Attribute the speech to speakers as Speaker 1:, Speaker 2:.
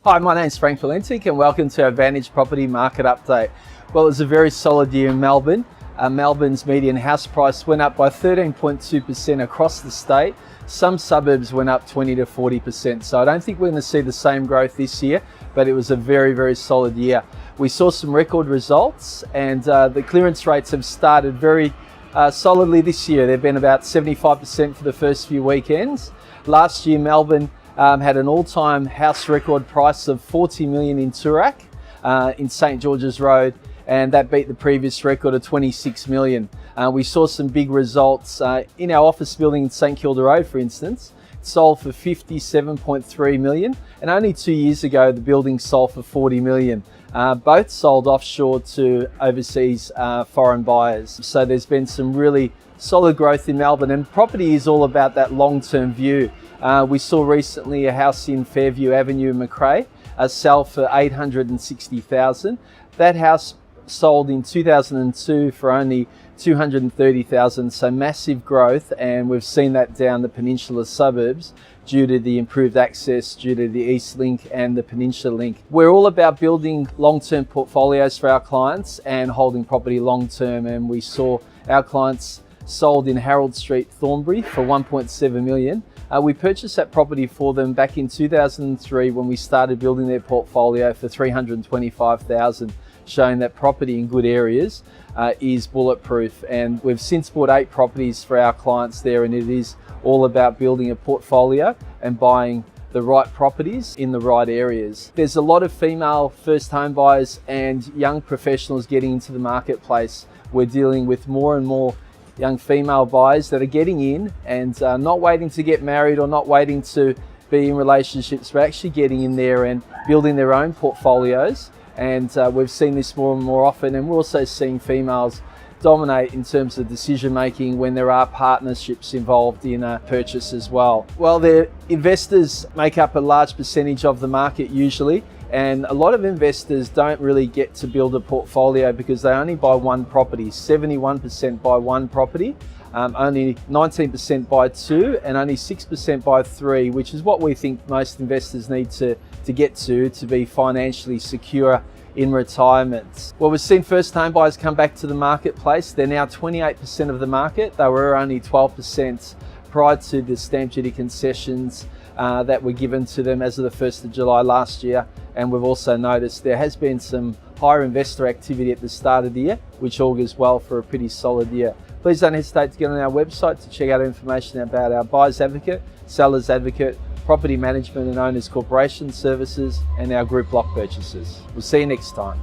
Speaker 1: Hi, my name's Frank Valentic and welcome to our Vantage Property Market Update. Well, it was a very solid year in Melbourne. Melbourne's median house price went up by 13.2% across the state. Some suburbs went up 20 to 40%. So I don't think we're going to see the same growth this year, but it was a very, very solid year. We saw some record results and the clearance rates have started very solidly this year. They've been about 75% for the first few weekends. Last year, Melbourne had an all-time house record price of 40 million in Toorak, in St Kilda Road, and that beat the previous record of 26 million. We saw some big results in our office building in St Kilda Road, for instance. It sold for 57.3 million, and only 2 years ago the building sold for 40 million. Both sold offshore to overseas foreign buyers. So there's been some really solid growth in Melbourne, and property is all about that long-term view. We saw recently a house in Fairview Avenue in Macrae sell for 860,000. That house sold in 2002 for only 230,000, so massive growth, and we've seen that down the peninsula suburbs due to the improved access due to the East Link and the Peninsula Link. We're all about building long-term portfolios for our clients and holding property long-term, and we saw our clients sold in Harold Street, Thornbury for 1.7 million. We purchased that property for them back in 2003 when we started building their portfolio for 325,000, showing that property in good areas is bulletproof. And we've since bought 8 properties for our clients there, and it is all about building a portfolio and buying the right properties in the right areas. There's a lot of female first home buyers and young professionals getting into the marketplace. We're dealing with more and more young female buyers that are getting in and not waiting to get married or not waiting to be in relationships, but actually getting in there and building their own portfolios. And we've seen this more and more often, and we're also seeing females dominate in terms of decision making when there are partnerships involved in a purchase as well. Well, the investors make up a large percentage of the market usually, and a lot of investors don't really get to build a portfolio because they only buy one property. 71% buy one property, only 19% buy 2, and only 6% buy 3, which is what we think most investors need to get to be financially secure in retirement. Well, we've seen first home buyers come back to the marketplace. They're now 28% of the market. They were only 12% prior to the stamp duty concessions that were given to them as of the 1st of July last year. And we've also noticed there has been some higher investor activity at the start of the year, which augurs well for a pretty solid year. Please don't hesitate to get on our website to check out information about our buyer's advocate, seller's advocate, property management and owners corporation services, and our group block purchases. We'll see you next time.